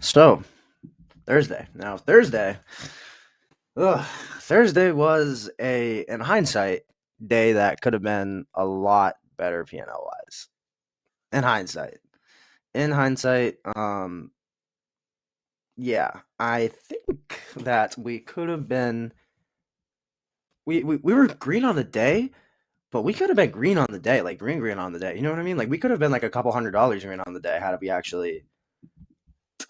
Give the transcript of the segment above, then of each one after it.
So Thursday. Now ugh, Thursday was in hindsight, day that could have been a lot better piano wise. In hindsight, in hindsight, yeah, I think that we could have been. We were green on the day, but we could have been green on the day, like green on the day. You know what I mean? Like we could have been like a couple $100 green on the day had we actually.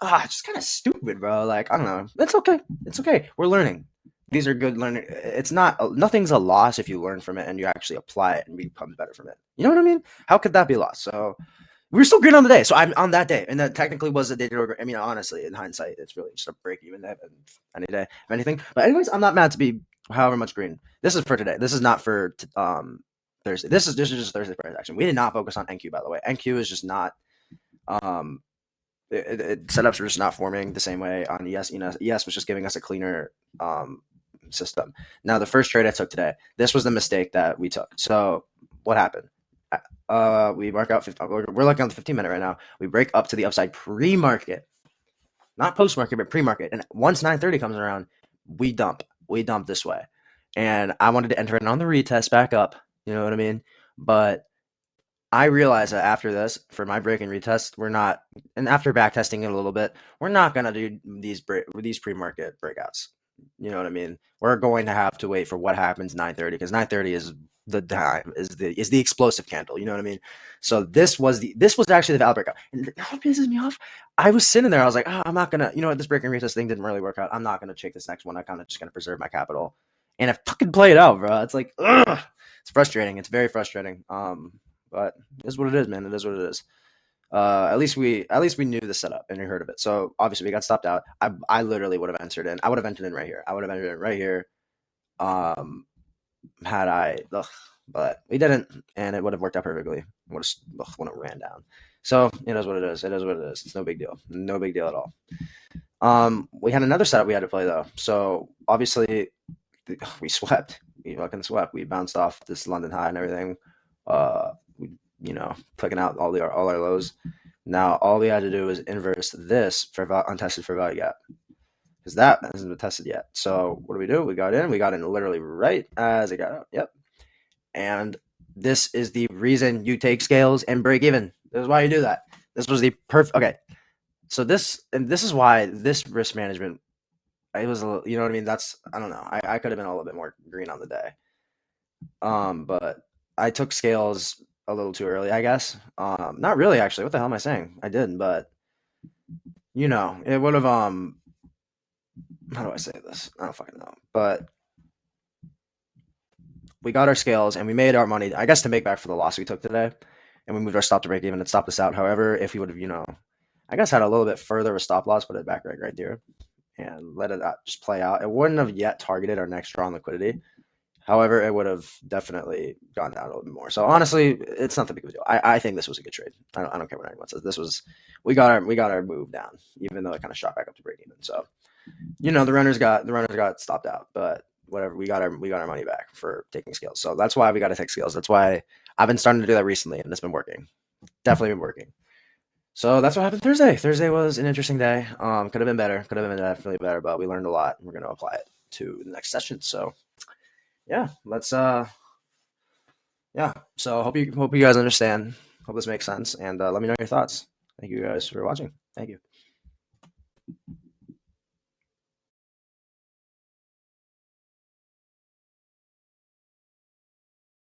It's just kind of stupid, bro. Like I don't know. It's okay. It's okay. We're learning. These are good learning. It's not nothing's a loss if you learn from it and you actually apply it and become better from it. You know what I mean? How could that be a loss? So we were still green on the day. So I'm on that day, and that technically was a day to regret. I mean, honestly, in hindsight, it's really just a break even day, any day, if anything. But anyways, I'm not mad to be however much green. This is for today. This is not for Thursday. This is just Thursday price action. We did not focus on NQ, by the way. NQ is just not um setups are just not forming the same way on ES. You know, ES was just giving us a cleaner system. Now, the first trade I took today, this was the mistake that we took. So, what happened? We mark out. We're looking on the 15-minute right now. We break up to the upside pre-market, not post-market, but pre-market. And once 9:30 comes around, we dump. We dump this way, and I wanted to enter it on the retest back up. You know what I mean? But I realized that after this, for my break and retest, we're not, and after back testing it a little bit, we're not gonna do these pre-market breakouts. You know what I mean? We're going to have to wait for what happens 9:30 because 9:30 is the time is the explosive candle. You know what I mean? So this was actually the valid breakout. And how pisses me off? I was sitting there. I was like, I'm not gonna. You know what? This break and retest thing didn't really work out. I'm not gonna check this next one. I kind of just gonna preserve my capital, and I fucking play it out, bro. It's like, ugh. It's frustrating. It's very frustrating. But it is what it is, man. It is what it is. At least we knew the setup and we heard of it. So obviously we got stopped out. I literally would have entered in. I would have entered in right here. I would have entered in right here. Um, had I, but we didn't, and it would have worked out perfectly. Would have when it ran down. So it is what it is. It is what it is. It's no big deal. No big deal at all. We had another setup we had to play though. So obviously we swept. We fucking swept. We bounced off this London high and everything. We, taking out all our lows. Now all we had to do is inverse this for untested for value gap because that hasn't been tested yet. So what do? We got in. We got in literally right as it got out. Yep. And this is the reason you take scales and break even. This is why you do that. This was the perfect. Okay. So this is why this risk management. It was a little, you know what I mean. That's I don't know. I could have been a little bit more green on the day. But I took scales a little too early, I guess. Not really, actually. What the hell am I saying? I did, but it would have. How do I say this? I don't fucking know. But we got our scales and we made our money. I guess to make back for the loss we took today, and we moved our stop to break even and stopped us out. However, if we would have, I guess had a little bit further of a stop loss, put it back right there, and let it just play out. It wouldn't have yet targeted our next draw on liquidity. However, it would have definitely gone down a little bit more. So honestly, it's not the big of a deal. I think this was a good trade. I don't care what anyone says. This was we got our move down, even though it kind of shot back up to break even. So the runners got stopped out, but whatever. We got our money back for taking scales. So that's why we got to take scales. That's why I've been starting to do that recently, and it's been working. Definitely been working. So that's what happened Thursday. Thursday was an interesting day. Could have been better. Could have been definitely better, but we learned a lot. And we're going to apply it to the next session. So yeah, let's yeah. So hope you guys understand. Hope this makes sense, and let me know your thoughts. Thank you guys for watching. Thank you.